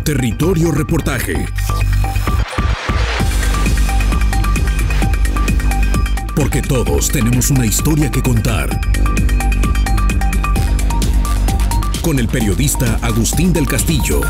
Territorio Reportaje. Porque todos tenemos una historia que contar. Con el periodista Agustín del Castillo.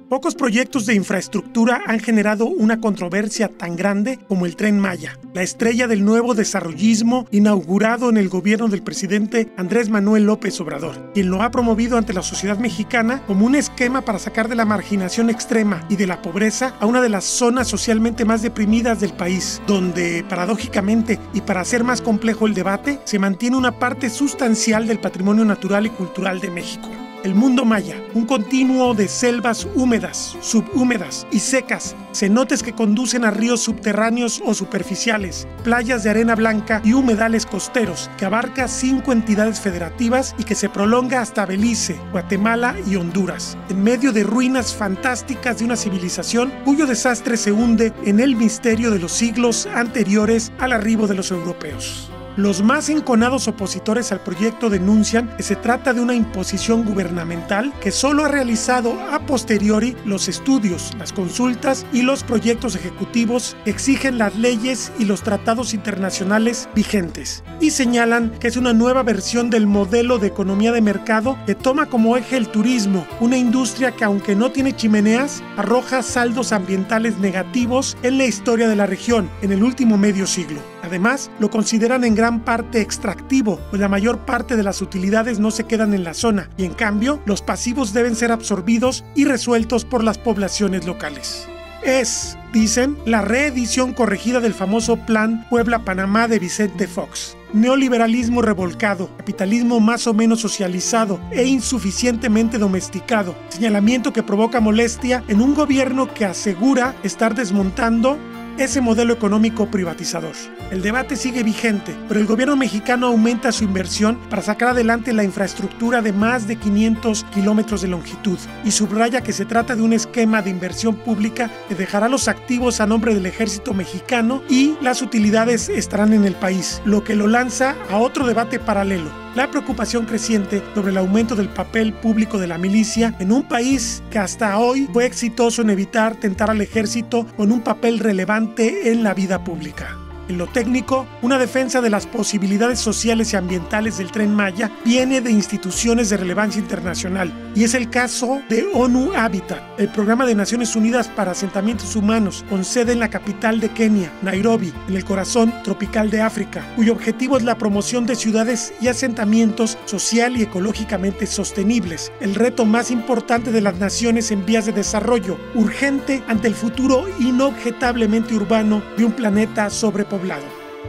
Pocos proyectos de infraestructura han generado una controversia tan grande como el Tren Maya, la estrella del nuevo desarrollismo inaugurado en el gobierno del presidente Andrés Manuel López Obrador, quien lo ha promovido ante la sociedad mexicana como un esquema para sacar de la marginación extrema y de la pobreza a una de las zonas socialmente más deprimidas del país, donde, paradójicamente, y para hacer más complejo el debate, se mantiene una parte sustancial del patrimonio natural y cultural de México. El mundo maya, un continuo de selvas húmedas, subhúmedas y secas, cenotes que conducen a ríos subterráneos o superficiales, playas de arena blanca y humedales costeros, que abarca 5 entidades federativas y que se prolonga hasta Belice, Guatemala y Honduras, en medio de ruinas fantásticas de una civilización cuyo desastre se hunde en el misterio de los siglos anteriores al arribo de los europeos. Los más enconados opositores al proyecto denuncian que se trata de una imposición gubernamental que solo ha realizado a posteriori los estudios, las consultas y los proyectos ejecutivos que exigen las leyes y los tratados internacionales vigentes. Y señalan que es una nueva versión del modelo de economía de mercado que toma como eje el turismo, una industria que, aunque no tiene chimeneas, arroja saldos ambientales negativos en la historia de la región en el último medio siglo. Además, lo consideran en gran parte extractivo, pues la mayor parte de las utilidades no se quedan en la zona y en cambio los pasivos deben ser absorbidos y resueltos por las poblaciones locales. Es, dicen, la reedición corregida del famoso Plan Puebla-Panamá de Vicente Fox. Neoliberalismo revolcado, capitalismo más o menos socializado e insuficientemente domesticado, señalamiento que provoca molestia en un gobierno que asegura estar desmontando ese modelo económico privatizador. El debate sigue vigente, pero el gobierno mexicano aumenta su inversión para sacar adelante la infraestructura de más de 500 kilómetros de longitud y subraya que se trata de un esquema de inversión pública que dejará los activos a nombre del ejército mexicano y las utilidades estarán en el país, lo que lo lanza a otro debate paralelo. La preocupación creciente sobre el aumento del papel público de la milicia en un país que hasta hoy fue exitoso en evitar tentar al ejército con un papel relevante en la vida pública. En lo técnico, una defensa de las posibilidades sociales y ambientales del Tren Maya viene de instituciones de relevancia internacional, y es el caso de ONU Habitat, el Programa de Naciones Unidas para Asentamientos Humanos, con sede en la capital de Kenia, Nairobi, en el corazón tropical de África, cuyo objetivo es la promoción de ciudades y asentamientos social y ecológicamente sostenibles, el reto más importante de las naciones en vías de desarrollo, urgente ante el futuro inobjetablemente urbano de un planeta sobrepoblado.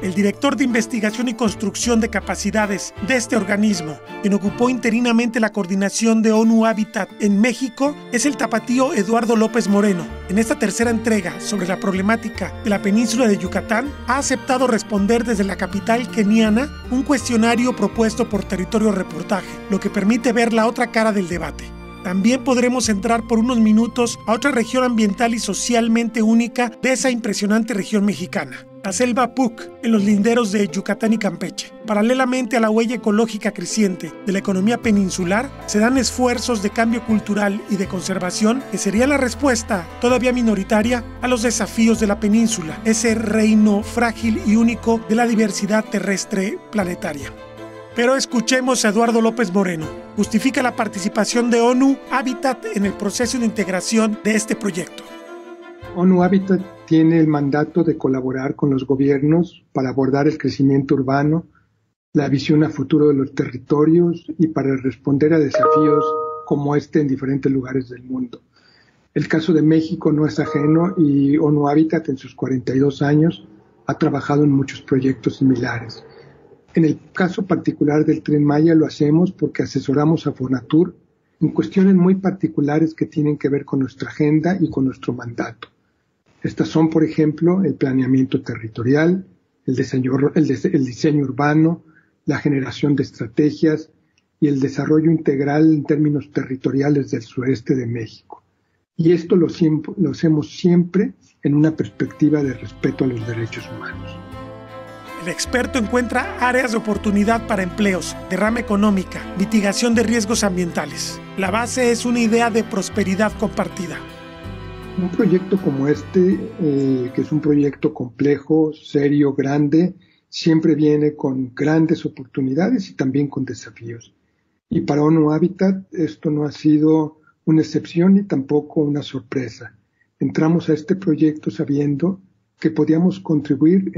El director de investigación y construcción de capacidades de este organismo, quien ocupó interinamente la coordinación de ONU Habitat en México, es el tapatío Eduardo López Moreno. En esta tercera entrega sobre la problemática de la península de Yucatán, ha aceptado responder desde la capital keniana un cuestionario propuesto por Territorio Reportaje, lo que permite ver la otra cara del debate. También podremos entrar por unos minutos a otra región ambiental y socialmente única de esa impresionante región mexicana, la selva Puc, en los linderos de Yucatán y Campeche. Paralelamente a la huella ecológica creciente de la economía peninsular, se dan esfuerzos de cambio cultural y de conservación que sería la respuesta, todavía minoritaria, a los desafíos de la península, ese reino frágil y único de la diversidad terrestre planetaria. Pero escuchemos a Eduardo López Moreno. Justifica la participación de ONU Habitat en el proceso de integración de este proyecto. ONU Habitat tiene el mandato de colaborar con los gobiernos para abordar el crecimiento urbano, la visión a futuro de los territorios y para responder a desafíos como este en diferentes lugares del mundo. El caso de México no es ajeno y ONU Habitat en sus 42 años ha trabajado en muchos proyectos similares. En el caso particular del Tren Maya lo hacemos porque asesoramos a Fonatur en cuestiones muy particulares que tienen que ver con nuestra agenda y con nuestro mandato. Estas son, por ejemplo, el planeamiento territorial, el diseño urbano, la generación de estrategias y el desarrollo integral en términos territoriales del sureste de México. Y esto lo hacemos siempre en una perspectiva de respeto a los derechos humanos. El experto encuentra áreas de oportunidad para empleos, derrama económica, mitigación de riesgos ambientales. La base es una idea de prosperidad compartida. Un proyecto como este, que es un proyecto complejo, serio, grande, siempre viene con grandes oportunidades y también con desafíos. Y para ONU Habitat esto no ha sido una excepción ni tampoco una sorpresa. Entramos a este proyecto sabiendo que podíamos contribuir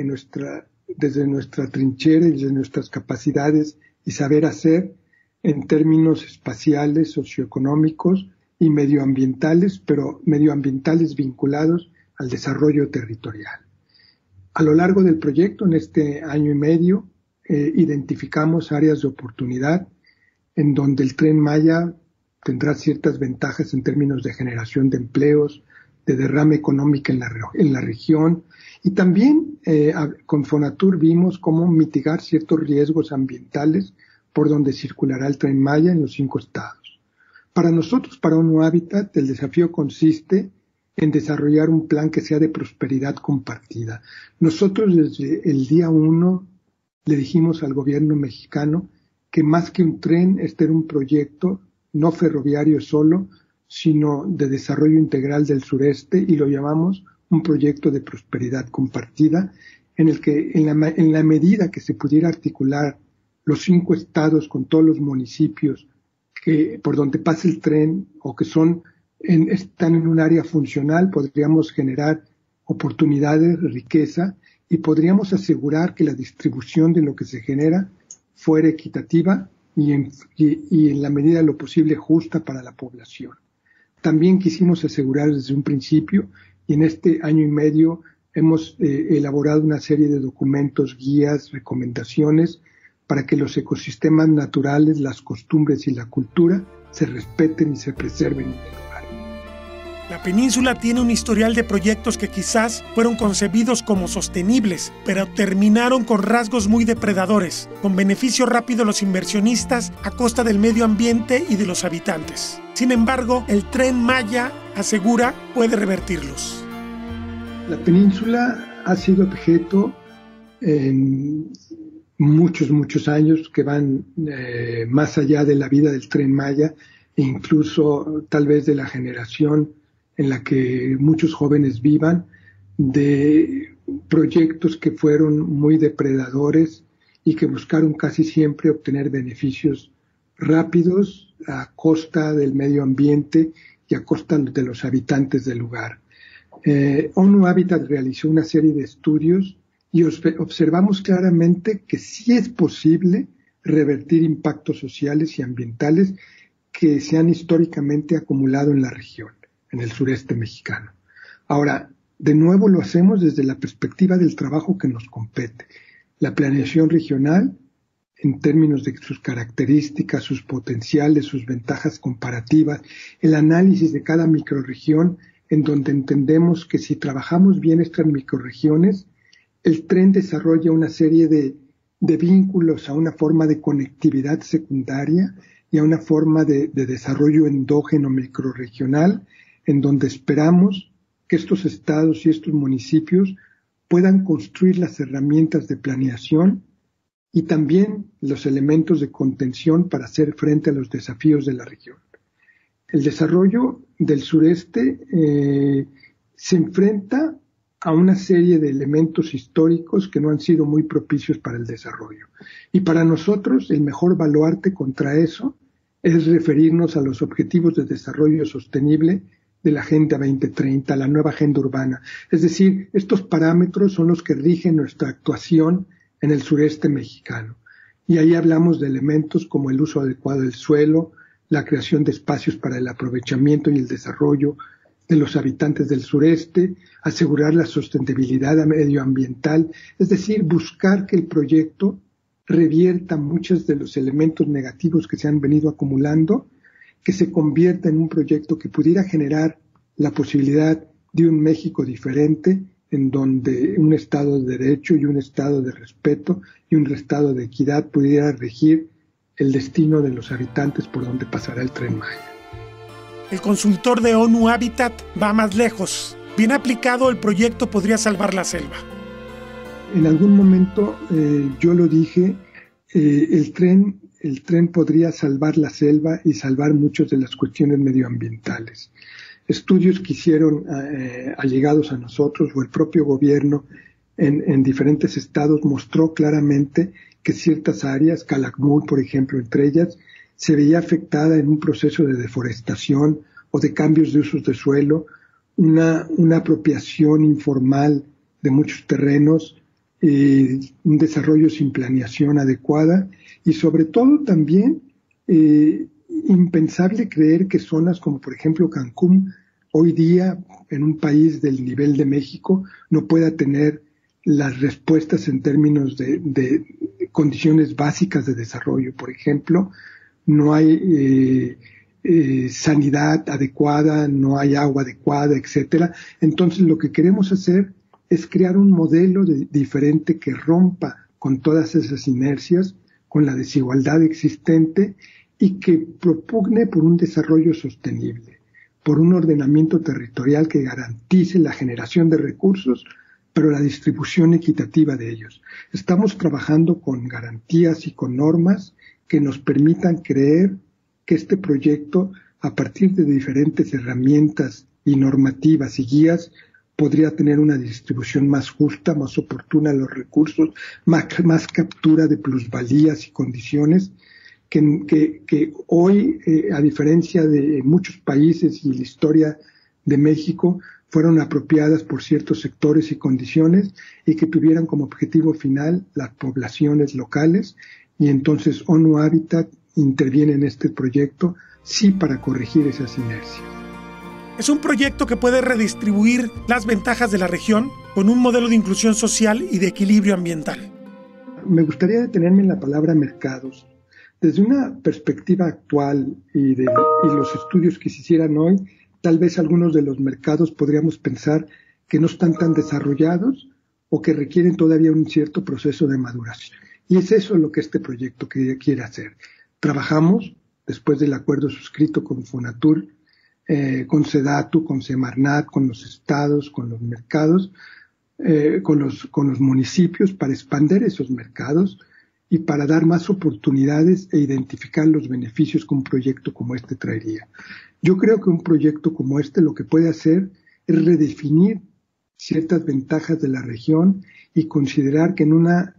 desde nuestra trinchera y desde nuestras capacidades y saber hacer en términos espaciales, socioeconómicos y medioambientales, pero medioambientales vinculados al desarrollo territorial. A lo largo del proyecto, en este año y medio, identificamos áreas de oportunidad en donde el Tren Maya tendrá ciertas ventajas en términos de generación de empleos, de derrame económica en la región, y también con Fonatur vimos cómo mitigar ciertos riesgos ambientales por donde circulará el Tren Maya en los 5 estados. Para nosotros, para ONU Habitat, el desafío consiste en desarrollar un plan que sea de prosperidad compartida. Nosotros desde el día 1 le dijimos al gobierno mexicano que más que un tren, este era un proyecto no ferroviario solo, sino de desarrollo integral del sureste, y lo llamamos un proyecto de prosperidad compartida, en el que en la medida que se pudiera articular los 5 estados con todos los municipios por donde pasa el tren o que están en un área funcional, podríamos generar oportunidades, riqueza, y podríamos asegurar que la distribución de lo que se genera fuera equitativa y en la medida de lo posible justa para la población. También quisimos asegurar desde un principio, y en este año y medio hemos elaborado una serie de documentos, guías, recomendaciones para que los ecosistemas naturales, las costumbres y la cultura se respeten y se preserven en el lugar. La península tiene un historial de proyectos que quizás fueron concebidos como sostenibles, pero terminaron con rasgos muy depredadores, con beneficio rápido a los inversionistas a costa del medio ambiente y de los habitantes. Sin embargo, el Tren Maya, asegura, puede revertirlos. La península ha sido objeto en muchos años que van más allá de la vida del Tren Maya e incluso tal vez de la generación en la que muchos jóvenes vivan, de proyectos que fueron muy depredadores y que buscaron casi siempre obtener beneficios rápidos a costa del medio ambiente y a costa de los habitantes del lugar. ONU Habitat realizó una serie de estudios y observamos claramente que sí es posible revertir impactos sociales y ambientales que se han históricamente acumulado en la región, en el sureste mexicano. Ahora, de nuevo lo hacemos desde la perspectiva del trabajo que nos compete. La planeación regional, en términos de sus características, sus potenciales, sus ventajas comparativas, el análisis de cada microrregión, en donde entendemos que si trabajamos bien estas microrregiones, el tren desarrolla una serie de vínculos a una forma de conectividad secundaria y a una forma de desarrollo endógeno microrregional, en donde esperamos que estos estados y estos municipios puedan construir las herramientas de planeación y también los elementos de contención para hacer frente a los desafíos de la región. El desarrollo del sureste se enfrenta a una serie de elementos históricos que no han sido muy propicios para el desarrollo. Y para nosotros el mejor baluarte contra eso es referirnos a los objetivos de desarrollo sostenible de la Agenda 2030, la nueva agenda urbana. Es decir, estos parámetros son los que rigen nuestra actuación en el sureste mexicano. Y ahí hablamos de elementos como el uso adecuado del suelo, la creación de espacios para el aprovechamiento y el desarrollo de los habitantes del sureste, asegurar la sostenibilidad medioambiental, es decir, buscar que el proyecto revierta muchos de los elementos negativos que se han venido acumulando, que se convierta en un proyecto que pudiera generar la posibilidad de un México diferente, en donde un Estado de Derecho y un Estado de respeto y un Estado de equidad pudiera regir el destino de los habitantes por donde pasará el Tren Maya. El consultor de ONU Habitat va más lejos. Bien aplicado, el proyecto podría salvar la selva. En algún momento yo lo dije, el tren podría salvar la selva y salvar muchas de las cuestiones medioambientales. Estudios que hicieron allegados a nosotros o el propio gobierno en diferentes estados mostró claramente que ciertas áreas, Calakmul por ejemplo, entre ellas, se veía afectada en un proceso de deforestación o de cambios de usos de suelo, una apropiación informal de muchos terrenos, un desarrollo sin planeación adecuada y sobre todo también impensable creer que zonas como por ejemplo Cancún hoy día en un país del nivel de México no pueda tener las respuestas en términos de condiciones básicas de desarrollo. Por ejemplo, no hay sanidad adecuada, no hay agua adecuada, etcétera. Entonces lo que queremos hacer es crear un modelo diferente que rompa con todas esas inercias, con la desigualdad existente y que propugne por un desarrollo sostenible, por un ordenamiento territorial que garantice la generación de recursos, pero la distribución equitativa de ellos. Estamos trabajando con garantías y con normas que nos permitan creer que este proyecto, a partir de diferentes herramientas y normativas y guías, podría tener una distribución más justa, más oportuna de los recursos, más captura de plusvalías y condiciones que hoy, a diferencia de muchos países y la historia de México, fueron apropiadas por ciertos sectores y condiciones y que tuvieran como objetivo final las poblaciones locales, y entonces ONU Habitat interviene en este proyecto, sí, para corregir esas inercias. Es un proyecto que puede redistribuir las ventajas de la región con un modelo de inclusión social y de equilibrio ambiental. Me gustaría detenerme en la palabra mercados. Desde una perspectiva actual y los estudios que se hicieran hoy, tal vez algunos de los mercados podríamos pensar que no están tan desarrollados o que requieren todavía un cierto proceso de maduración. Y es eso lo que este proyecto quiere hacer. Trabajamos, después del acuerdo suscrito con Fonatur, con SEDATU, con Semarnat, con los estados, con los mercados, con los municipios para expandir esos mercados y para dar más oportunidades e identificar los beneficios que un proyecto como este traería. Yo creo que un proyecto como este lo que puede hacer es redefinir ciertas ventajas de la región y considerar que en una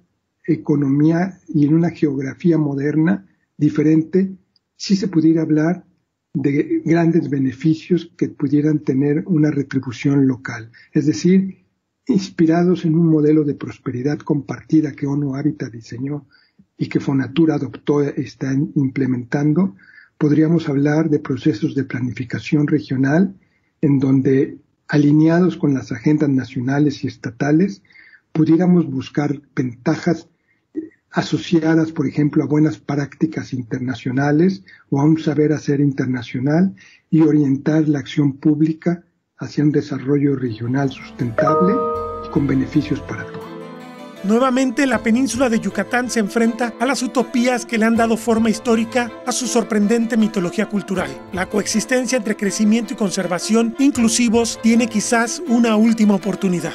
economía y en una geografía moderna diferente sí se pudiera hablar de grandes beneficios que pudieran tener una retribución local. Es decir, inspirados en un modelo de prosperidad compartida que ONU Habitat diseñó y que Fonatur adoptó y está implementando, podríamos hablar de procesos de planificación regional en donde, alineados con las agendas nacionales y estatales, pudiéramos buscar ventajas asociadas, por ejemplo, a buenas prácticas internacionales o a un saber hacer internacional y orientar la acción pública hacia un desarrollo regional sustentable y con beneficios para todos. Nuevamente, la península de Yucatán se enfrenta a las utopías que le han dado forma histórica a su sorprendente mitología cultural. La coexistencia entre crecimiento y conservación inclusivos tiene quizás una última oportunidad.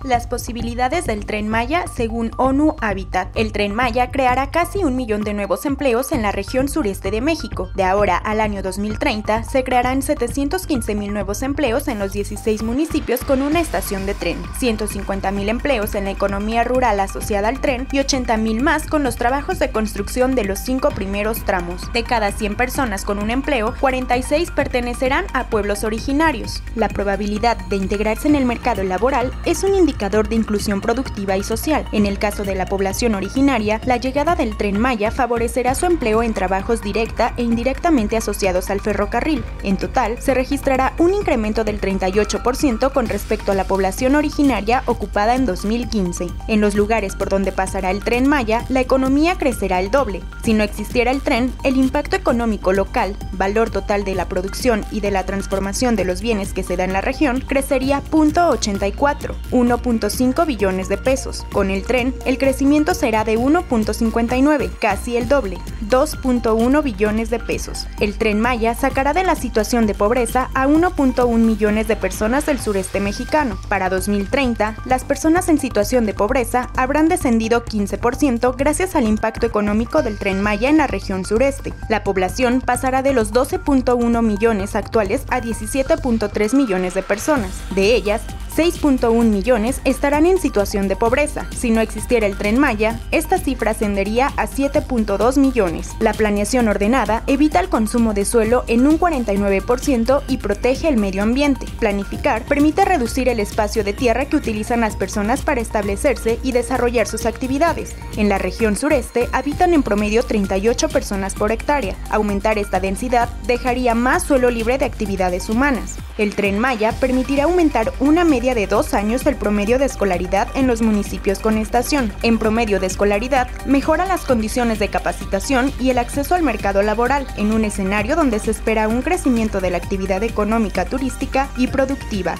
Las posibilidades del Tren Maya según ONU Habitat. El Tren Maya creará casi 1 millón de nuevos empleos en la región sureste de México. De ahora al año 2030 se crearán 715,000 nuevos empleos en los 16 municipios con una estación de tren, 150,000 empleos en la economía rural asociada al tren y 80,000 más con los trabajos de construcción de los 5 primeros tramos. De cada 100 personas con un empleo, 46 pertenecerán a pueblos originarios. La probabilidad de integrarse en el mercado laboral es un indicador indicador de inclusión productiva y social. En el caso de la población originaria, la llegada del Tren Maya favorecerá su empleo en trabajos directa e indirectamente asociados al ferrocarril. En total, se registrará un incremento del 38% con respecto a la población originaria ocupada en 2015. En los lugares por donde pasará el Tren Maya, la economía crecerá el doble. Si no existiera el tren, el impacto económico local, valor total de la producción y de la transformación de los bienes que se da en la región, crecería 0.84, 1.5 billones de pesos. Con el tren, el crecimiento será de 1.59, casi el doble, 2.1 billones de pesos. El Tren Maya sacará de la situación de pobreza a 1.1 millones de personas del sureste mexicano. Para 2030, las personas en situación de pobreza habrán descendido 15% gracias al impacto económico del Tren Maya en la región sureste. La población pasará de los 12.1 millones actuales a 17.3 millones de personas. De ellas, 6.1 millones estarán en situación de pobreza. Si no existiera el Tren Maya, esta cifra ascendería a 7.2 millones. La planeación ordenada evita el consumo de suelo en un 49% y protege el medio ambiente. Planificar permite reducir el espacio de tierra que utilizan las personas para establecerse y desarrollar sus actividades. En la región sureste habitan en promedio 38 personas por hectárea. Aumentar esta densidad dejaría más suelo libre de actividades humanas. El Tren Maya permitirá aumentar una media de 2 años el promedio de escolaridad en los municipios con estación. En promedio de escolaridad, mejora las condiciones de capacitación y el acceso al mercado laboral, en un escenario donde se espera un crecimiento de la actividad económica, turística y productiva.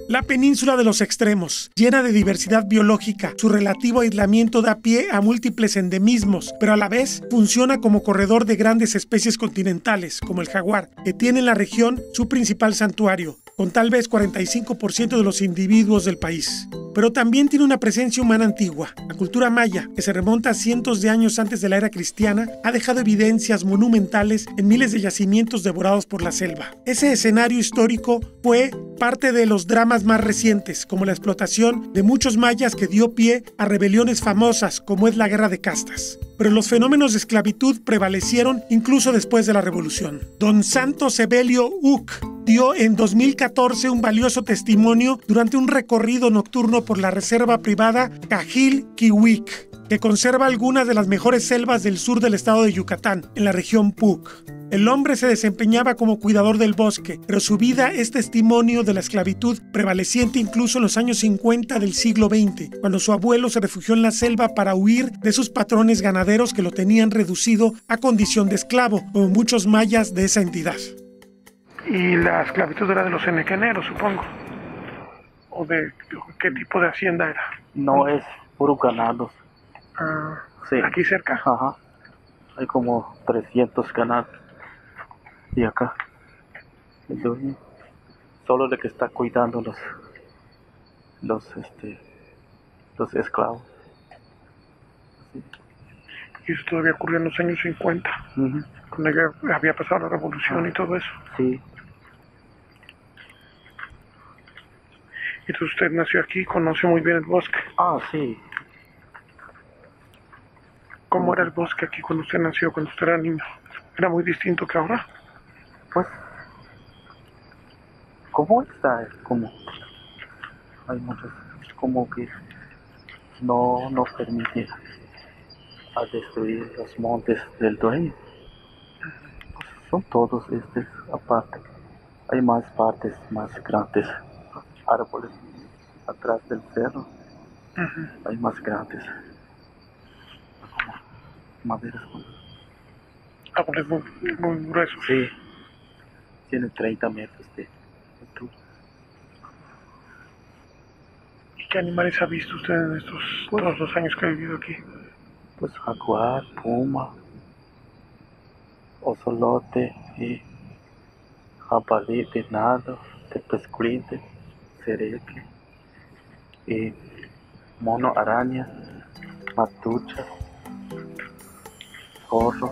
La península de los extremos, llena de diversidad biológica, su relativo aislamiento da pie a múltiples endemismos, pero a la vez funciona como corredor de grandes especies continentales, como el jaguar, que tiene en la región su principal santuario, con tal vez 45% de los individuos del país. Pero también tiene una presencia humana antigua. La cultura maya, que se remonta a cientos de años antes de la era cristiana, ha dejado evidencias monumentales en miles de yacimientos devorados por la selva. Ese escenario histórico fue parte de los dramas más recientes, como la explotación de muchos mayas que dio pie a rebeliones famosas, como es la Guerra de Castas. Pero los fenómenos de esclavitud prevalecieron incluso después de la revolución. Don Santos Evelio Uc dio en 2014 un valioso testimonio durante un recorrido nocturno por la reserva privada Cajil-Kiwik, que conserva algunas de las mejores selvas del sur del estado de Yucatán, en la región Puc. El hombre se desempeñaba como cuidador del bosque, pero su vida es testimonio de la esclavitud prevaleciente incluso en los años 50 del siglo XX, cuando su abuelo se refugió en la selva para huir de sus patrones ganaderos que lo tenían reducido a condición de esclavo, como muchos mayas de esa entidad. Y la esclavitud era de los enequeneros, supongo. ¿O de qué tipo de hacienda era? No, es puro ganado. Ah, sí. ¿Aquí cerca? Ajá. Hay como 300 ganados. Y acá, el dueño, solo el que está cuidando los esclavos. Sí. Y eso todavía ocurrió en los años 50, cuando ya había pasado la revolución y todo eso. Sí. Entonces usted nació aquí, conoce muy bien el bosque. Ah, sí. ¿Cómo era el bosque aquí cuando usted nació, cuando usted era niño? ¿Era muy distinto que ahora? Pues, ¿cómo está? Como hay muchos, como que no permite a destruir los montes del dueño. Pues son todos aparte. Hay más partes más grandes, árboles atrás del cerro. Hay más grandes, como maderas. Árboles muy gruesos. Sí. Tiene 30 metros de altura. ¿Y qué animales ha visto usted en estos todos los años que ha vivido aquí? Pues jaguar, puma, ocelote y jabalí, venado, tepezcuintle, cereque, mono araña, matucha, zorro.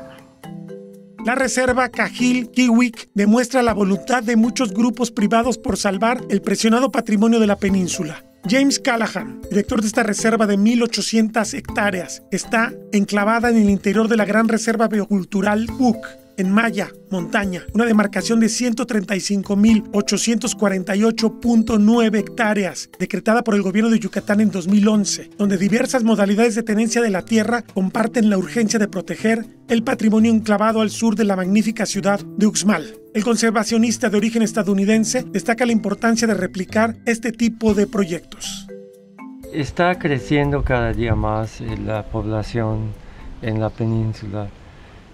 La reserva Cajil-Kiwik demuestra la voluntad de muchos grupos privados por salvar el presionado patrimonio de la península. James Callahan, director de esta reserva de 1,800 hectáreas, está enclavada en el interior de la gran reserva biocultural Cook, en Maya, montaña, una demarcación de 135.848.9 hectáreas, decretada por el gobierno de Yucatán en 2011, donde diversas modalidades de tenencia de la tierra comparten la urgencia de proteger el patrimonio enclavado al sur de la magnífica ciudad de Uxmal. El conservacionista de origen estadounidense destaca la importancia de replicar este tipo de proyectos. Está creciendo cada día más la población en la península.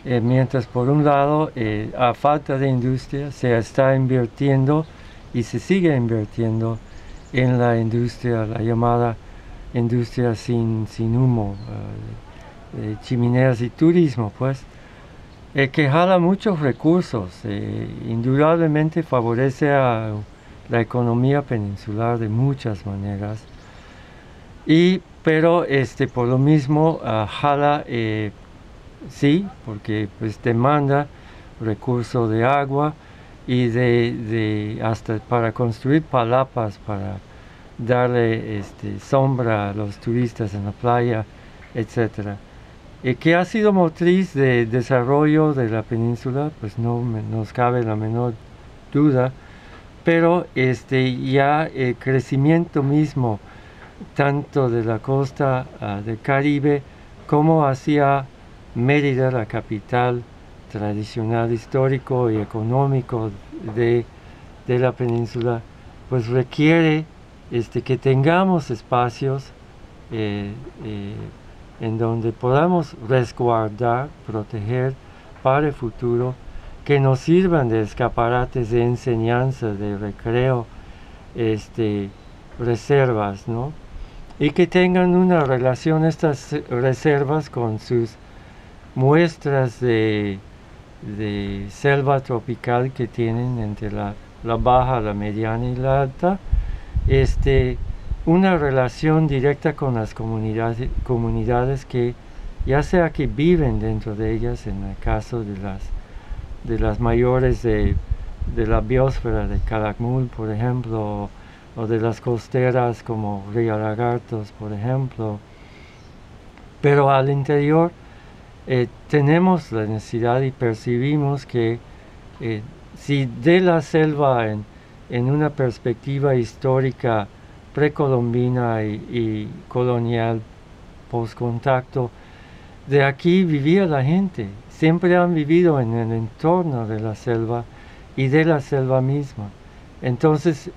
Mientras por un lado, a falta de industria, se está invirtiendo y se sigue invirtiendo en la industria, la llamada industria sin humo, chimeneas y turismo, pues, que jala muchos recursos, indudablemente favorece a la economía peninsular de muchas maneras, pero por lo mismo jala. Sí, porque pues demanda recursos de agua y hasta para construir palapas para darle sombra a los turistas en la playa, etc. Que ha sido motriz de desarrollo de la península, pues no nos cabe la menor duda, pero ya el crecimiento mismo, tanto de la costa del Caribe como hacia Mérida, la capital tradicional, histórico y económico de la península, pues requiere que tengamos espacios en donde podamos resguardar, proteger para el futuro, que nos sirvan de escaparates de enseñanza, de recreo, reservas, ¿no? Y que tengan una relación estas reservas con sus muestras de selva tropical que tienen entre la baja, la mediana y la alta, una relación directa con las comunidades que ya sea que viven dentro de ellas, en el caso de las mayores de la biosfera de Calakmul, por ejemplo, o de las costeras como Río Lagartos, por ejemplo, pero al interior tenemos la necesidad y percibimos que si de la selva en una perspectiva histórica precolombina y colonial postcontacto, de aquí vivía la gente, siempre han vivido en el entorno de la selva y de la selva misma. Entonces,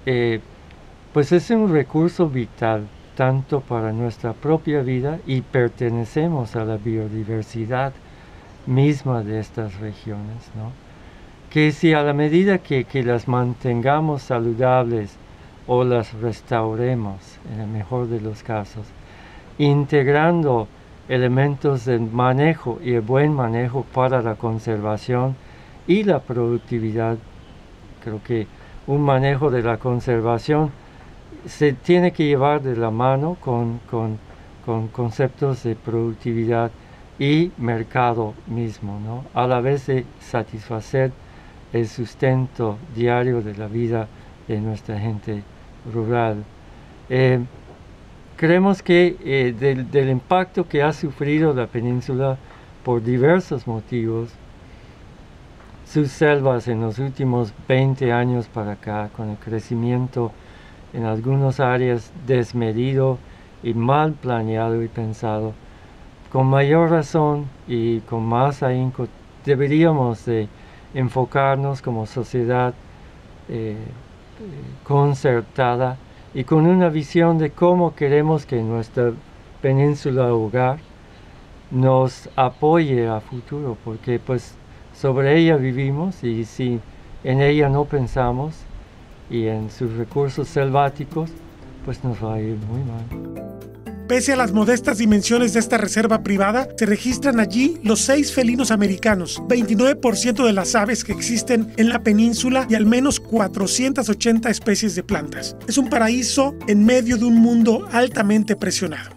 pues es un recurso vital tanto para nuestra propia vida y pertenecemos a la biodiversidad misma de estas regiones, ¿no? Que si a la medida que las mantengamos saludables o las restauremos, en el mejor de los casos, integrando elementos de manejo y el buen manejo para la conservación y la productividad, creo que un manejo de la conservación se tiene que llevar de la mano con conceptos de productividad y mercado mismo, ¿no? A la vez de satisfacer el sustento diario de la vida de nuestra gente rural. Creemos que del impacto que ha sufrido la península por diversos motivos, sus selvas en los últimos 20 años para acá, con el crecimiento en algunas áreas desmedido y mal planeado y pensado, con mayor razón y con más ahínco deberíamos de enfocarnos como sociedad concertada y con una visión de cómo queremos que nuestra península hogar nos apoye a futuro, porque pues sobre ella vivimos y si en ella no pensamos y en sus recursos selváticos, pues nos va a ir muy mal. Pese a las modestas dimensiones de esta reserva privada, se registran allí los 6 felinos americanos, 29% de las aves que existen en la península y al menos 480 especies de plantas. Es un paraíso en medio de un mundo altamente presionado.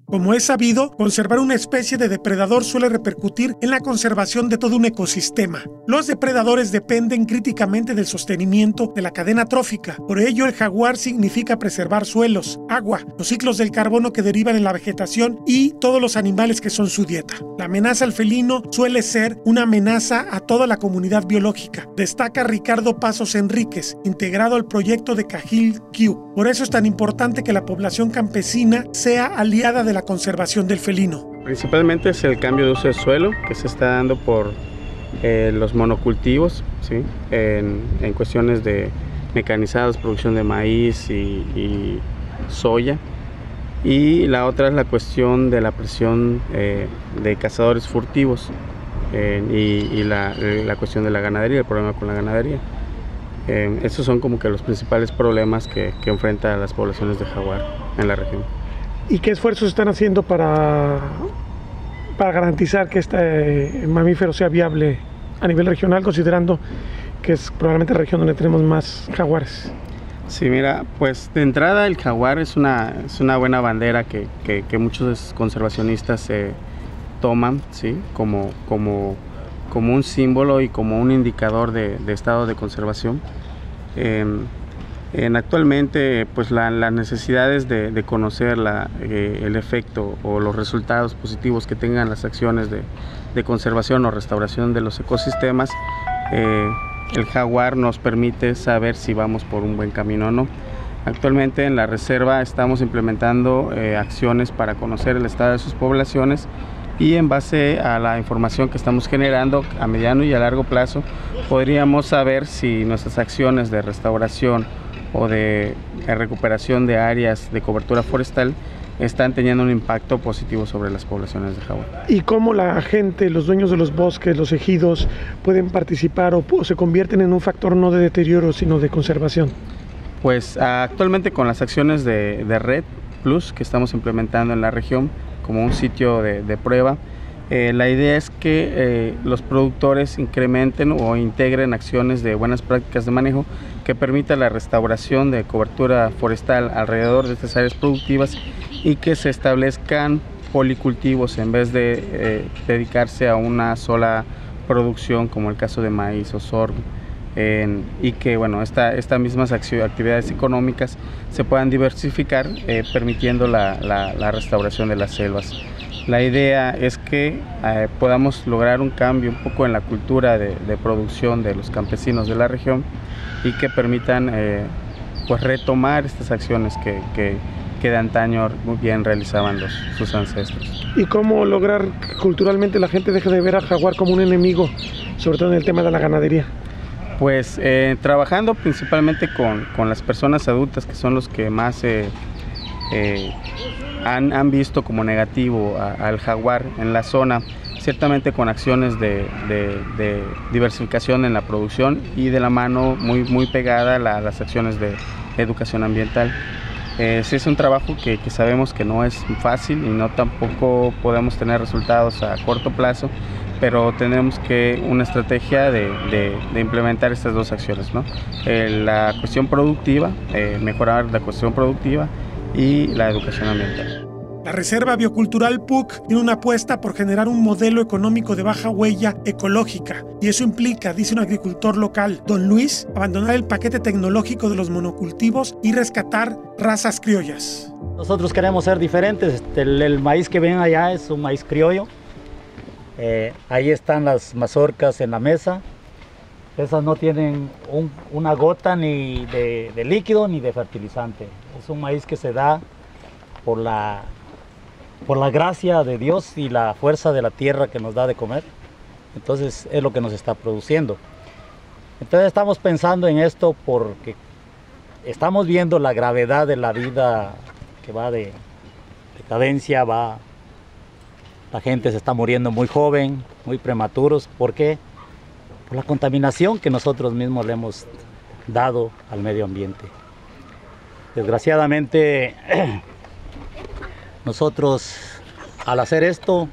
Como es sabido, conservar una especie de depredador suele repercutir en la conservación de todo un ecosistema. Los depredadores dependen críticamente del sostenimiento de la cadena trófica. Por ello, el jaguar significa preservar suelos, agua, los ciclos del carbono que derivan en la vegetación y todos los animales que son su dieta. La amenaza al felino suele ser una amenaza a toda la comunidad biológica. Destaca Ricardo Pasos Enríquez, integrado al proyecto de Cahill Q. Por eso es tan importante que la población campesina sea aliada de la conservación del felino. Principalmente es el cambio de uso de suelo que se está dando por los monocultivos, ¿sí? en cuestiones de mecanizados, producción de maíz y soya. Y la otra es la cuestión de la presión de cazadores furtivos y la cuestión de la ganadería, el problema con la ganadería. Estos son como que los principales problemas que enfrentan las poblaciones de jaguar en la región. ¿Y qué esfuerzos están haciendo para garantizar que este mamífero sea viable a nivel regional, considerando que es probablemente la región donde tenemos más jaguares? Sí, mira, pues de entrada el jaguar es una buena bandera que muchos conservacionistas toman, ¿sí? como un símbolo y como un indicador de estado de conservación. Actualmente pues las necesidades de conocer el efecto o los resultados positivos que tengan las acciones de conservación o restauración de los ecosistemas, el jaguar nos permite saber si vamos por un buen camino o no. Actualmente en la reserva estamos implementando acciones para conocer el estado de sus poblaciones y en base a la información que estamos generando a mediano y a largo plazo podríamos saber si nuestras acciones de restauración o de recuperación de áreas de cobertura forestal están teniendo un impacto positivo sobre las poblaciones de jaguar. ¿Y cómo la gente, los dueños de los bosques, los ejidos, pueden participar o se convierten en un factor no de deterioro, sino de conservación? Pues actualmente con las acciones de Red Plus que estamos implementando en la región como un sitio de prueba, la idea es que los productores incrementen o integren acciones de buenas prácticas de manejo que permita la restauración de cobertura forestal alrededor de estas áreas productivas y que se establezcan policultivos en vez de dedicarse a una sola producción como el caso de maíz o sorgo. Y que bueno, estas mismas actividades económicas se puedan diversificar permitiendo la restauración de las selvas. La idea es que podamos lograr un cambio un poco en la cultura de producción de los campesinos de la región y que permitan pues retomar estas acciones que de antaño muy bien realizaban sus ancestros. ¿Y cómo lograr que culturalmente la gente deje de ver al jaguar como un enemigo, sobre todo en el tema de la ganadería? Pues trabajando principalmente con las personas adultas, que son los que más han visto como negativo al jaguar en la zona, ciertamente con acciones de diversificación en la producción y de la mano muy pegada a las acciones de educación ambiental. Sí es un trabajo que sabemos que no es fácil y no tampoco podemos tener resultados a corto plazo, pero tenemos una estrategia de implementar estas dos acciones, ¿no? La cuestión productiva, mejorar la cuestión productiva y la educación ambiental. La Reserva Biocultural PUC tiene una apuesta por generar un modelo económico de baja huella ecológica y eso implica, dice un agricultor local, Don Luis, abandonar el paquete tecnológico de los monocultivos y rescatar razas criollas. Nosotros queremos ser diferentes. El maíz que ven allá es un maíz criollo. Ahí están las mazorcas en la mesa. Esas no tienen una gota ni de líquido ni de fertilizante. Es un maíz que se da por la gracia de Dios y la fuerza de la tierra que nos da de comer. Entonces es lo que nos está produciendo. Entonces estamos pensando en esto porque estamos viendo la gravedad de la vida que va de decadencia, la gente se está muriendo muy joven, muy prematuros. ¿Por qué? por la contaminación que nosotros mismos le hemos dado al medio ambiente. Desgraciadamente, nosotros al hacer esto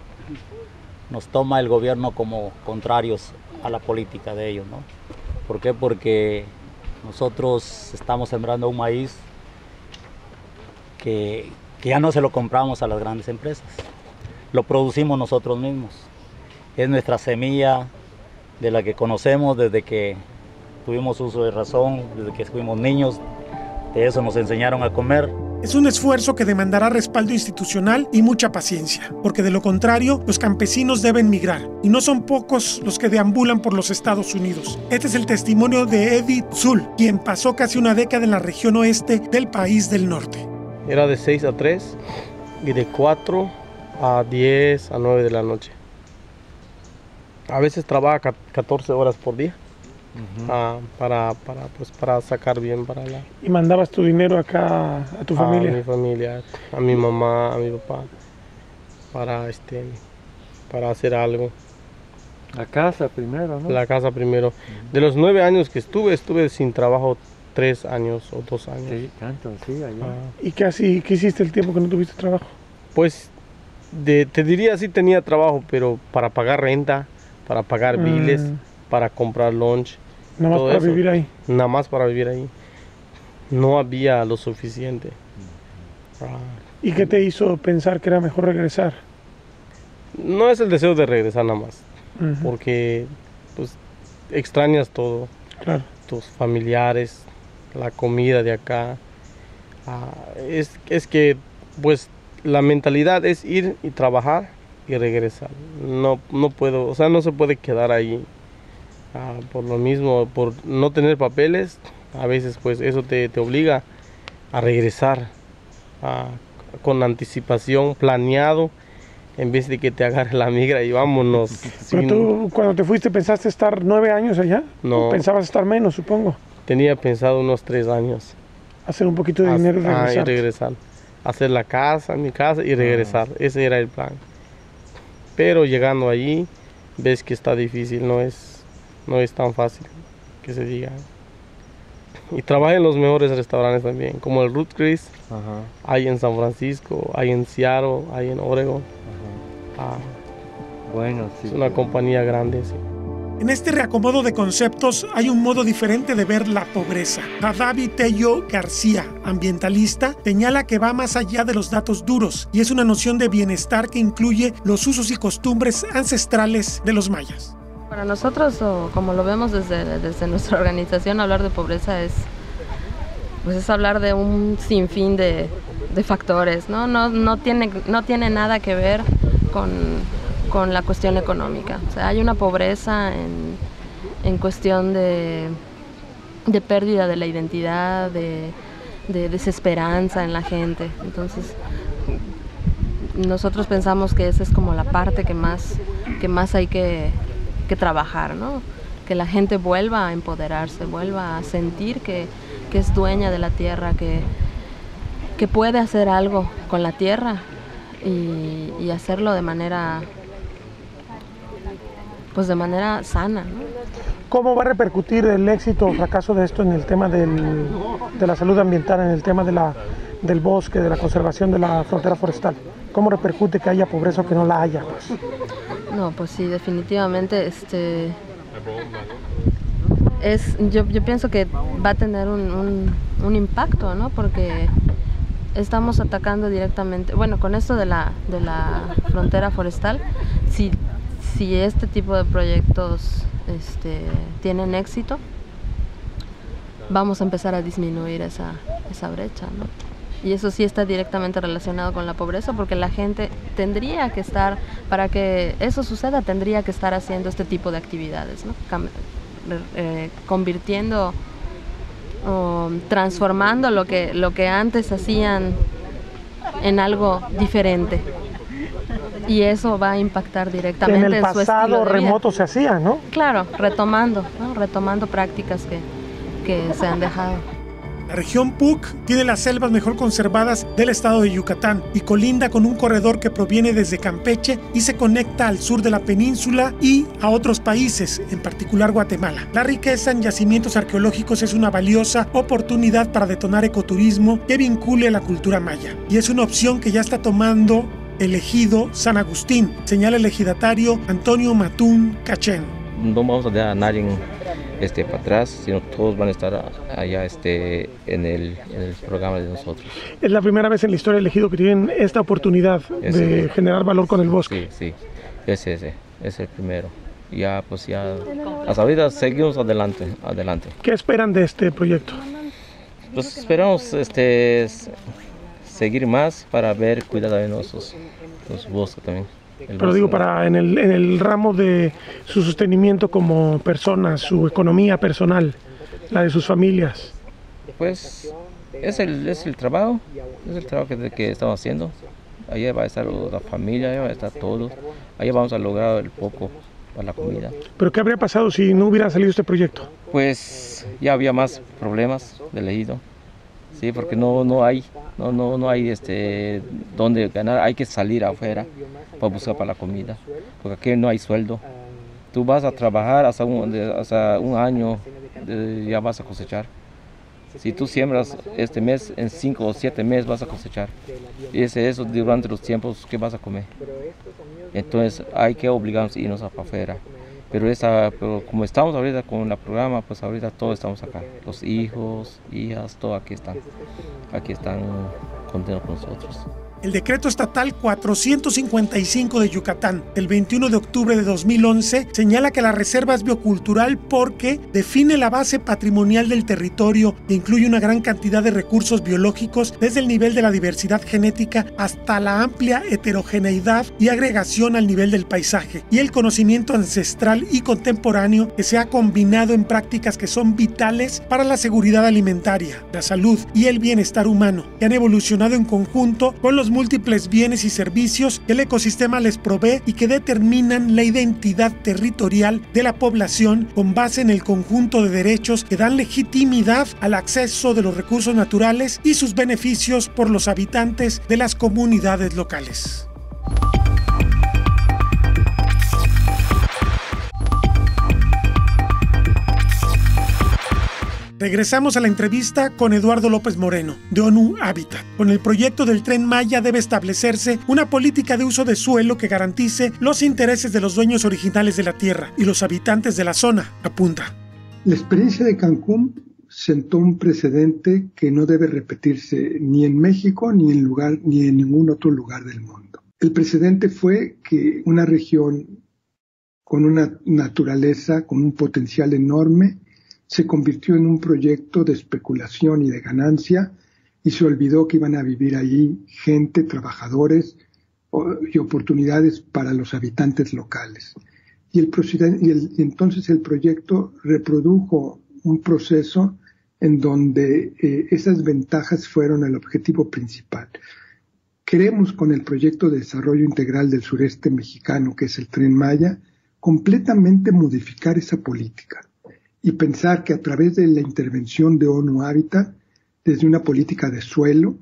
nos toma el gobierno como contrarios a la política de ellos, ¿no? ¿Por qué? Porque nosotros estamos sembrando un maíz que ya no se lo compramos a las grandes empresas, lo producimos nosotros mismos. Es nuestra semilla de la que conocemos desde que tuvimos uso de razón, desde que fuimos niños, de eso nos enseñaron a comer. Es un esfuerzo que demandará respaldo institucional y mucha paciencia, porque de lo contrario, los campesinos deben migrar, y no son pocos los que deambulan por los Estados Unidos. Este es el testimonio de Eddie Zul, quien pasó casi una década en la región oeste del país del norte. Era de 6 a 3 y de 4 a 10 a 9 de la noche. A veces trabaja 14 horas por día. Para sacar bien para la... ¿Y mandabas tu dinero acá a tu familia? A mi familia, a mi mamá, a mi papá, para hacer algo. La casa primero, ¿no? La casa primero. De los 9 años que estuve sin trabajo 3 años o 2 años. Sí, tanto, sí, allá. ¿Y qué hiciste el tiempo que no tuviste trabajo? Pues, te diría sí tenía trabajo, pero para pagar renta, para pagar biles, para comprar lunch. Nada más para vivir ahí. Nada más para vivir ahí. No había lo suficiente. ¿Y qué te hizo pensar que era mejor regresar? No es el deseo de regresar nada más, porque pues extrañas todo, claro. Tus familiares, la comida de acá. Es que pues la mentalidad es ir y trabajar y regresar. No puedo, o sea, no se puede quedar ahí. Por lo mismo, por no tener papeles, a veces pues eso te obliga a regresar con anticipación, planeado, en vez de que te agarre la migra y vámonos. Pero tú cuando te fuiste pensaste estar 9 años allá. No. Pensabas estar menos, supongo. Tenía pensado unos 3 años. Hacer un poquito de dinero y regresar. Y regresar. Hacer mi casa y regresar. Ese era el plan. Pero llegando allí, ves que está difícil, no es tan fácil que se diga. Y trabajé en los mejores restaurantes también, como el Ruth Chris, hay en San Francisco, hay en Seattle, hay en Oregon. Bueno, sí. Es una compañía grande, sí. En este reacomodo de conceptos hay un modo diferente de ver la pobreza. Hadavi Tello García, ambientalista, señala que va más allá de los datos duros y es una noción de bienestar que incluye los usos y costumbres ancestrales de los mayas. Para nosotros, o como lo vemos desde nuestra organización, hablar de pobreza es hablar de un sinfín de factores, ¿no? No tiene nada que ver con la cuestión económica. O sea, hay una pobreza en cuestión de pérdida de la identidad, de desesperanza en la gente. Entonces, nosotros pensamos que esa es como la parte que más hay que trabajar, ¿no? Que la gente vuelva a empoderarse, vuelva a sentir que es dueña de la tierra, que puede hacer algo con la tierra y hacerlo de manera sana, ¿no? ¿Cómo va a repercutir el éxito o fracaso de esto en el tema de la salud ambiental, en el tema del bosque, de la conservación de la frontera forestal? ¿Cómo repercute que haya pobreza o que no la haya? No, pues sí, definitivamente yo pienso que va a tener un impacto, ¿no? Porque estamos atacando directamente, bueno, con esto de la frontera forestal, si este tipo de proyectos tienen éxito, vamos a empezar a disminuir esa brecha, ¿no? Y eso sí está directamente relacionado con la pobreza, porque la gente tendría que estar, para que eso suceda, tendría que estar haciendo este tipo de actividades, ¿no? Convirtiendo o transformando lo que antes hacían en algo diferente. Y eso va a impactar directamente en su estilo de vida. En el pasado remoto se hacía, ¿no? Claro, retomando prácticas que se han dejado. La región PUC tiene las selvas mejor conservadas del estado de Yucatán y colinda con un corredor que proviene desde Campeche y se conecta al sur de la península y a otros países, en particular Guatemala. La riqueza en yacimientos arqueológicos es una valiosa oportunidad para detonar ecoturismo que vincule a la cultura maya, y es una opción que ya está tomando el ejido San Agustín, señala el ejidatario Antonio Matún Cachén. No vamos a dejar a nadie para atrás, sino todos van a estar allá en el programa de nosotros. Es la primera vez en la historia del ejido que tienen esta oportunidad de generar valor con el bosque. Sí, ese es el primero. Ya hasta ahorita seguimos adelante. ¿Qué esperan de este proyecto? Pues esperamos seguir más para ver cuidado de los bosques también. Pero digo, para en el ramo de su sostenimiento como personas, su economía personal, la de sus familias. Pues es el trabajo que estamos haciendo. Allá va a estar la familia, allá va a estar todos. Allá vamos a lograr el poco para la comida. ¿Pero qué habría pasado si no hubiera salido este proyecto? Pues ya había más problemas del ejido. Sí, porque no hay donde ganar, hay que salir afuera para buscar para la comida, porque aquí no hay sueldo. Tú vas a trabajar hasta un año, ya vas a cosechar. Si tú siembras este mes, en 5 o 7 meses vas a cosechar. Y eso durante los tiempos que vas a comer. Entonces hay que obligarnos a irnos para afuera. Pero como estamos ahorita con el programa, pues ahorita todos estamos acá. Los hijos, hijas, todos aquí están contentos con nosotros. El decreto estatal 455 de Yucatán, del 21 de octubre de 2011, señala que la reserva es biocultural porque define la base patrimonial del territorio e incluye una gran cantidad de recursos biológicos desde el nivel de la diversidad genética hasta la amplia heterogeneidad y agregación al nivel del paisaje y el conocimiento ancestral y contemporáneo que se ha combinado en prácticas que son vitales para la seguridad alimentaria, la salud y el bienestar humano, que han evolucionado en conjunto con los múltiples bienes y servicios que el ecosistema les provee y que determinan la identidad territorial de la población con base en el conjunto de derechos que dan legitimidad al acceso de los recursos naturales y sus beneficios por los habitantes de las comunidades locales. Regresamos a la entrevista con Eduardo López Moreno, de ONU Habitat. Con el proyecto del Tren Maya debe establecerse una política de uso de suelo que garantice los intereses de los dueños originales de la tierra y los habitantes de la zona, apunta. La experiencia de Cancún sentó un precedente que no debe repetirse ni en México ni en ningún otro lugar del mundo. El precedente fue que una región con una naturaleza, con un potencial enorme, se convirtió en un proyecto de especulación y de ganancia y se olvidó que iban a vivir allí gente, trabajadores y oportunidades para los habitantes locales. Y entonces el proyecto reprodujo un proceso en donde esas ventajas fueron el objetivo principal. Queremos con el proyecto de desarrollo integral del sureste mexicano, que es el Tren Maya, completamente modificar esa política y pensar que a través de la intervención de ONU Habitat, desde una política de suelo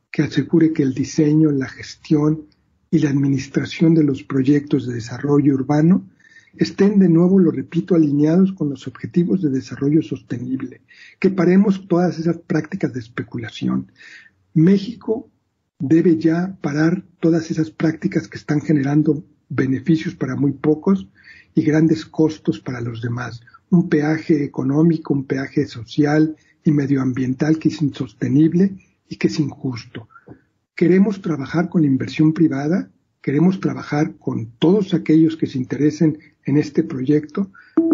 que asegure que el diseño, la gestión y la administración de los proyectos de desarrollo urbano estén de nuevo, lo repito, alineados con los objetivos de desarrollo sostenible, que paremos todas esas prácticas de especulación. México debe ya parar todas esas prácticas que están generando beneficios para muy pocos y grandes costos para los demás. Un peaje económico, un peaje social y medioambiental que es insostenible y que es injusto. Queremos trabajar con inversión privada, queremos trabajar con todos aquellos que se interesen en este proyecto,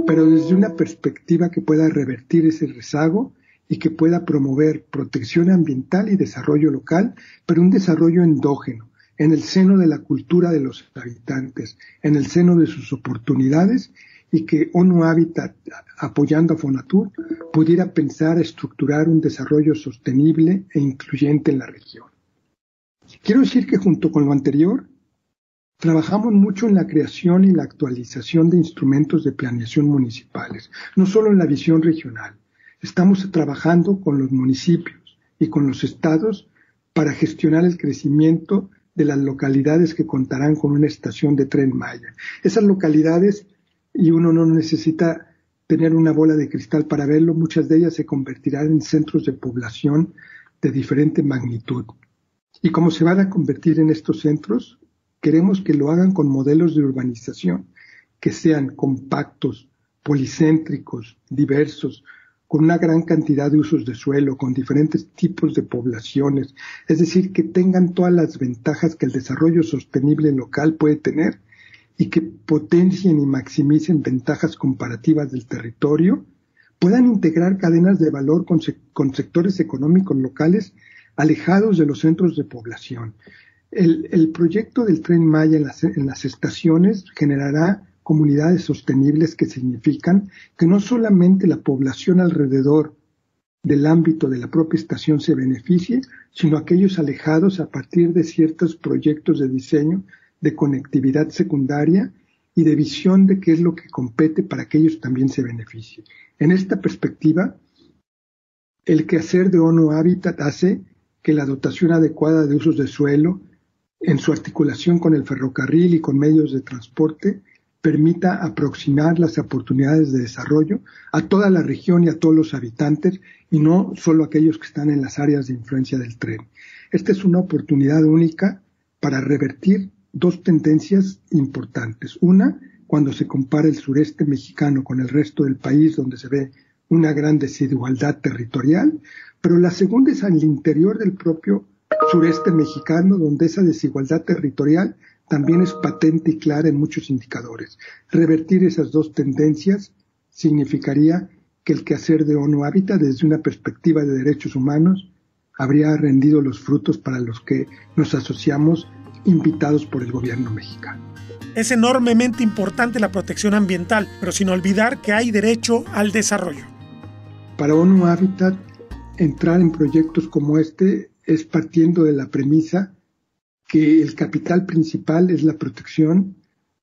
pero desde una perspectiva que pueda revertir ese rezago y que pueda promover protección ambiental y desarrollo local, pero un desarrollo endógeno, en el seno de la cultura de los habitantes, en el seno de sus oportunidades, y que ONU Habitat, apoyando a Fonatur, pudiera pensar estructurar un desarrollo sostenible e incluyente en la región. Quiero decir que junto con lo anterior, trabajamos mucho en la creación y la actualización de instrumentos de planeación municipales, no solo en la visión regional. Estamos trabajando con los municipios y con los estados para gestionar el crecimiento de las localidades que contarán con una estación de Tren Maya. Esas localidades, y uno no necesita tener una bola de cristal para verlo, muchas de ellas se convertirán en centros de población de diferente magnitud. Y como se van a convertir en estos centros, queremos que lo hagan con modelos de urbanización que sean compactos, policéntricos, diversos, con una gran cantidad de usos de suelo, con diferentes tipos de poblaciones, es decir, que tengan todas las ventajas que el desarrollo sostenible local puede tener y que potencien y maximicen ventajas comparativas del territorio, puedan integrar cadenas de valor con sectores económicos locales alejados de los centros de población. El proyecto del Tren Maya en las estaciones generará comunidades sostenibles que significan que no solamente la población alrededor del ámbito de la propia estación se beneficie, sino aquellos alejados a partir de ciertos proyectos de diseño de conectividad secundaria y de visión de qué es lo que compete para que ellos también se beneficien. En esta perspectiva, el quehacer de ONU Habitat hace que la dotación adecuada de usos de suelo, en su articulación con el ferrocarril y con medios de transporte, permita aproximar las oportunidades de desarrollo a toda la región y a todos los habitantes, y no solo a aquellos que están en las áreas de influencia del tren. Esta es una oportunidad única para revertir dos tendencias importantes. Una, cuando se compara el sureste mexicano con el resto del país, donde se ve una gran desigualdad territorial, pero la segunda es al interior del propio sureste mexicano, donde esa desigualdad territorial también es patente y clara en muchos indicadores. Revertir esas dos tendencias significaría que el quehacer de ONU Habitat, desde una perspectiva de derechos humanos, habría rendido los frutos para los que nos asociamos, invitados por el gobierno mexicano. Es enormemente importante la protección ambiental, pero sin olvidar que hay derecho al desarrollo. Para ONU Habitat, entrar en proyectos como este es partiendo de la premisa que el capital principal es la protección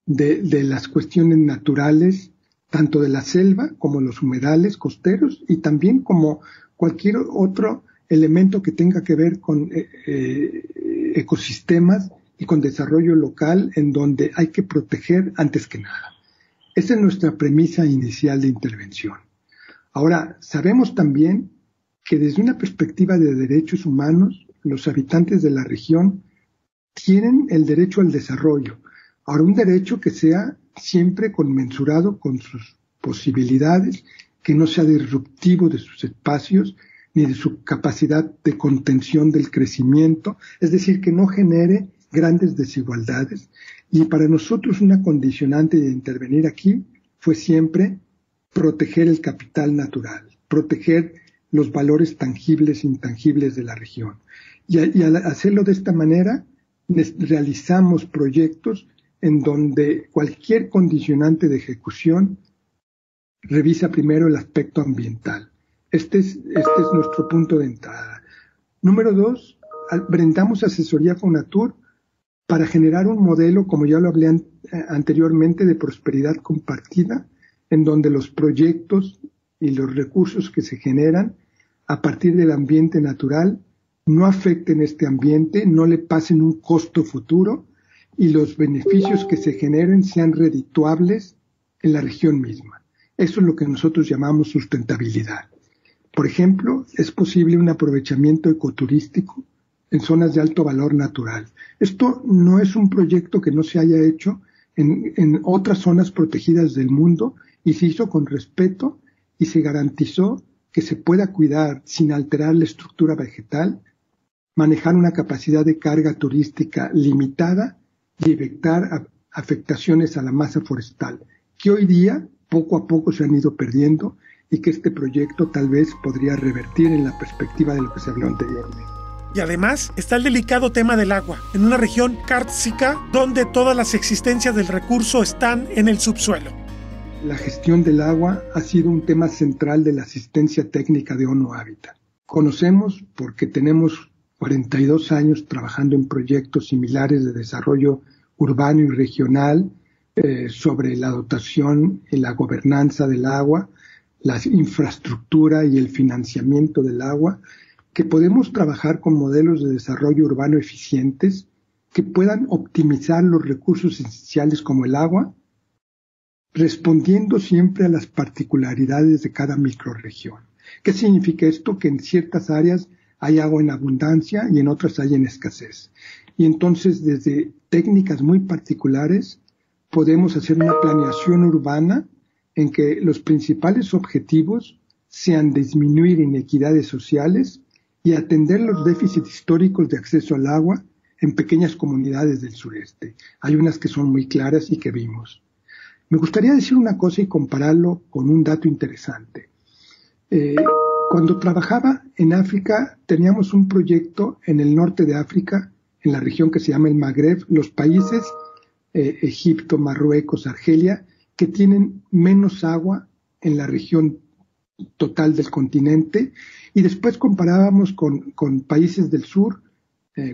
de las cuestiones naturales, tanto de la selva como los humedales costeros, y también como cualquier otro elemento que tenga que ver con ecosistemas y con desarrollo local, en donde hay que proteger antes que nada. Esa es nuestra premisa inicial de intervención. Ahora, sabemos también que desde una perspectiva de derechos humanos, los habitantes de la región tienen el derecho al desarrollo. Ahora, un derecho que sea siempre conmensurado con sus posibilidades, que no sea disruptivo de sus espacios, ni de su capacidad de contención del crecimiento, es decir, que no genere grandes desigualdades. Y para nosotros una condicionante de intervenir aquí fue siempre proteger el capital natural, proteger los valores tangibles e intangibles de la región. Y al hacerlo de esta manera, realizamos proyectos en donde cualquier condicionante de ejecución revisa primero el aspecto ambiental. Este es nuestro punto de entrada. Número 2, brindamos asesoría Fonatur para generar un modelo, como ya lo hablé anteriormente, de prosperidad compartida, en donde los proyectos y los recursos que se generan a partir del ambiente natural no afecten este ambiente, no le pasen un costo futuro y los beneficios que se generen sean redituables en la región misma. Eso es lo que nosotros llamamos sustentabilidad. Por ejemplo, es posible un aprovechamiento ecoturístico en zonas de alto valor natural. Esto no es un proyecto que no se haya hecho en otras zonas protegidas del mundo, y se hizo con respeto y se garantizó que se pueda cuidar sin alterar la estructura vegetal, manejar una capacidad de carga turística limitada y evitar afectaciones a la masa forestal, que hoy día poco a poco se han ido perdiendo y que este proyecto tal vez podría revertir en la perspectiva de lo que se habló anteriormente. Y además está el delicado tema del agua, en una región kárstica donde todas las existencias del recurso están en el subsuelo. La gestión del agua ha sido un tema central de la asistencia técnica de ONU Habitat. Conocemos, porque tenemos 42 años trabajando en proyectos similares de desarrollo urbano y regional sobre la dotación y la gobernanza del agua, la infraestructura y el financiamiento del agua, que podemos trabajar con modelos de desarrollo urbano eficientes que puedan optimizar los recursos esenciales como el agua, respondiendo siempre a las particularidades de cada microrregión. ¿Qué significa esto? Que en ciertas áreas hay agua en abundancia y en otras hay en escasez. Y entonces, desde técnicas muy particulares, podemos hacer una planeación urbana en que los principales objetivos sean disminuir inequidades sociales y atender los déficits históricos de acceso al agua en pequeñas comunidades del sureste. Hay unas que son muy claras y que vimos. Me gustaría decir una cosa y compararlo con un dato interesante. Cuando trabajaba en África, teníamos un proyecto en el norte de África, en la región que se llama el Magreb, los países Egipto, Marruecos, Argelia, que tienen menos agua en la región total del continente, y después comparábamos con países del sur,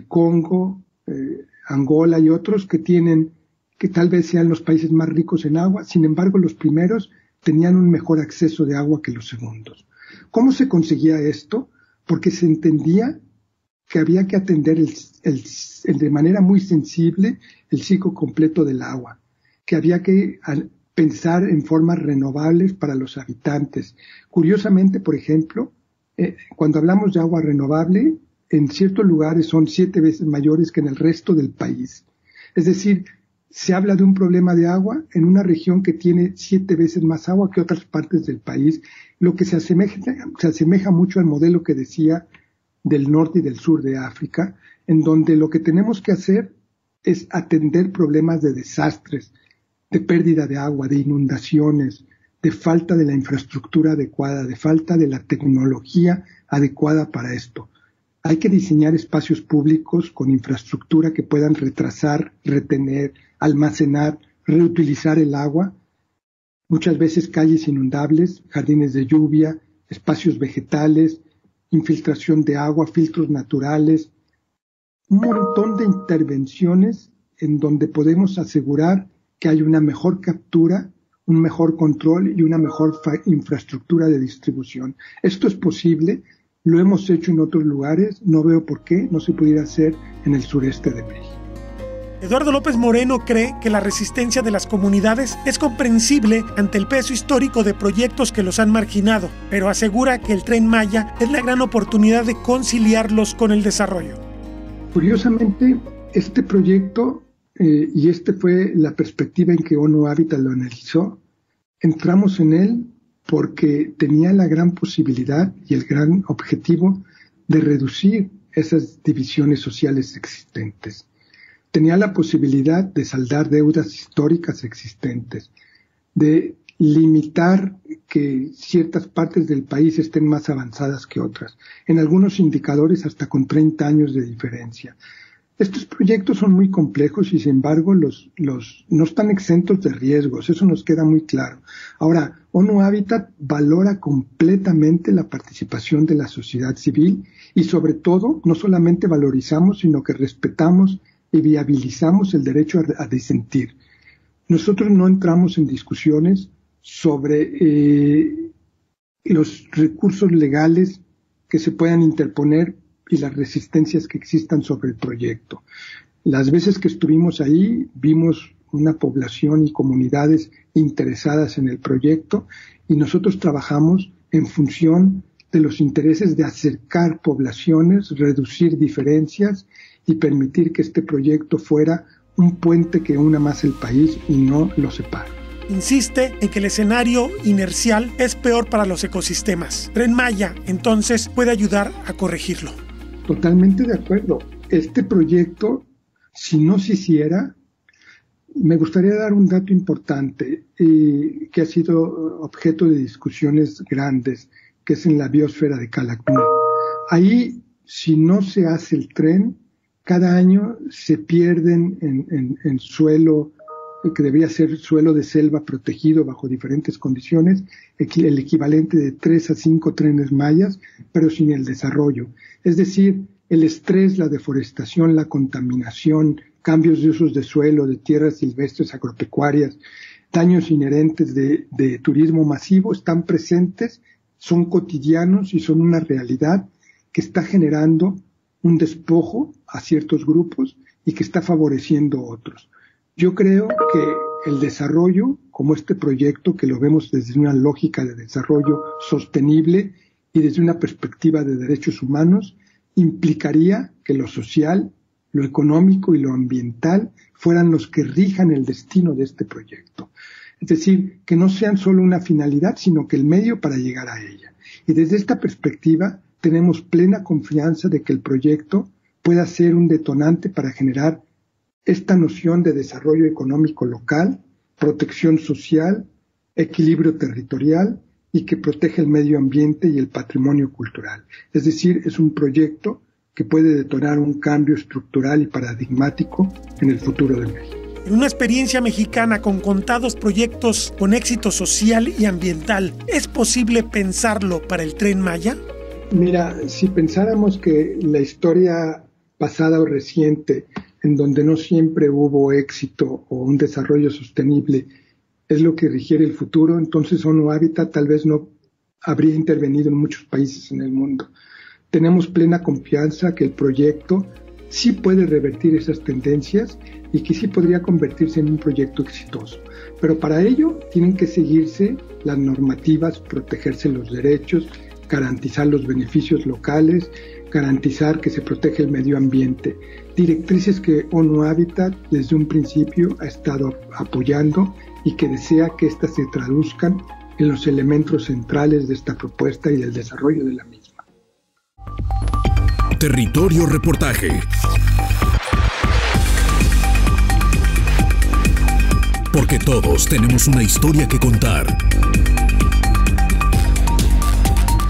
Congo, Angola y otros que tal vez sean los países más ricos en agua. Sin embargo, los primeros tenían un mejor acceso de agua que los segundos. ¿Cómo se conseguía esto? Porque se entendía que había que atender de manera muy sensible el ciclo completo del agua, que había que pensar en formas renovables para los habitantes. Curiosamente, por ejemplo, cuando hablamos de agua renovable, en ciertos lugares son 7 veces mayores que en el resto del país. Es decir, se habla de un problema de agua en una región que tiene 7 veces más agua que otras partes del país, lo que se asemeja mucho al modelo que decía del norte y del sur de África, en donde lo que tenemos que hacer es atender problemas de desastres, de pérdida de agua, de inundaciones, de falta de la infraestructura adecuada, de falta de la tecnología adecuada para esto. Hay que diseñar espacios públicos con infraestructura que puedan retrasar, retener, almacenar, reutilizar el agua. Muchas veces calles inundables, jardines de lluvia, espacios vegetales, infiltración de agua, filtros naturales, un montón de intervenciones en donde podemos asegurar que hay una mejor captura, un mejor control y una mejor infraestructura de distribución. Esto es posible, lo hemos hecho en otros lugares, no veo por qué no se pudiera hacer en el sureste de México. Eduardo López Moreno cree que la resistencia de las comunidades es comprensible ante el peso histórico de proyectos que los han marginado, pero asegura que el Tren Maya es la gran oportunidad de conciliarlos con el desarrollo. Curiosamente, este proyecto, y fue la perspectiva en que ONU Habitat lo analizó, entramos en él porque tenía la gran posibilidad y el gran objetivo de reducir esas divisiones sociales existentes. Tenía la posibilidad de saldar deudas históricas existentes, de limitar que ciertas partes del país estén más avanzadas que otras, en algunos indicadores hasta con 30 años de diferencia. Estos proyectos son muy complejos y sin embargo no están exentos de riesgos, eso nos queda muy claro. Ahora, ONU Habitat valora completamente la participación de la sociedad civil y sobre todo no solamente valorizamos, sino que respetamos y viabilizamos el derecho a disentir. Nosotros no entramos en discusiones sobre los recursos legales que se puedan interponer y las resistencias que existan sobre el proyecto. Las veces que estuvimos ahí, vimos una población y comunidades interesadas en el proyecto y nosotros trabajamos en función de los intereses de acercar poblaciones, reducir diferencias y permitir que este proyecto fuera un puente que una más el país y no lo separe. Insiste en que el escenario inercial es peor para los ecosistemas. Tren Maya, entonces, puede ayudar a corregirlo. Totalmente de acuerdo. Este proyecto, si no se hiciera, me gustaría dar un dato importante que ha sido objeto de discusiones grandes, que es en la biosfera de Calakmul. Ahí, si no se hace el tren, cada año se pierden en suelo, que debería ser suelo de selva protegido bajo diferentes condiciones, el equivalente de 3 a 5 trenes mayas, pero sin el desarrollo. Es decir, el estrés, la deforestación, la contaminación, cambios de usos de suelo, de tierras silvestres, agropecuarias, daños inherentes de turismo masivo están presentes, son cotidianos y son una realidad que está generando un despojo a ciertos grupos y que está favoreciendo a otros. Yo creo que el desarrollo, como este proyecto, que lo vemos desde una lógica de desarrollo sostenible y desde una perspectiva de derechos humanos, implicaría que lo social, lo económico y lo ambiental fueran los que rijan el destino de este proyecto. Es decir, que no sean solo una finalidad, sino que el medio para llegar a ella. Y desde esta perspectiva tenemos plena confianza de que el proyecto pueda ser un detonante para generar esta noción de desarrollo económico local, protección social, equilibrio territorial y que protege el medio ambiente y el patrimonio cultural. Es decir, es un proyecto que puede detonar un cambio estructural y paradigmático en el futuro de México. En una experiencia mexicana con contados proyectos con éxito social y ambiental, ¿es posible pensarlo para el Tren Maya? Mira, si pensáramos que la historia pasada o reciente, en donde no siempre hubo éxito o un desarrollo sostenible, es lo que rigiera el futuro, entonces ONU Habitat tal vez no habría intervenido en muchos países en el mundo. Tenemos plena confianza que el proyecto sí puede revertir esas tendencias y que sí podría convertirse en un proyecto exitoso. Pero para ello tienen que seguirse las normativas, protegerse los derechos, garantizar los beneficios locales, garantizar que se protege el medio ambiente. Directrices que ONU Habitat desde un principio ha estado apoyando y que desea que éstas se traduzcan en los elementos centrales de esta propuesta y del desarrollo de la misma. Territorio Reportaje. Porque todos tenemos una historia que contar.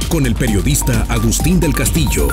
Con el periodista Agustín del Castillo.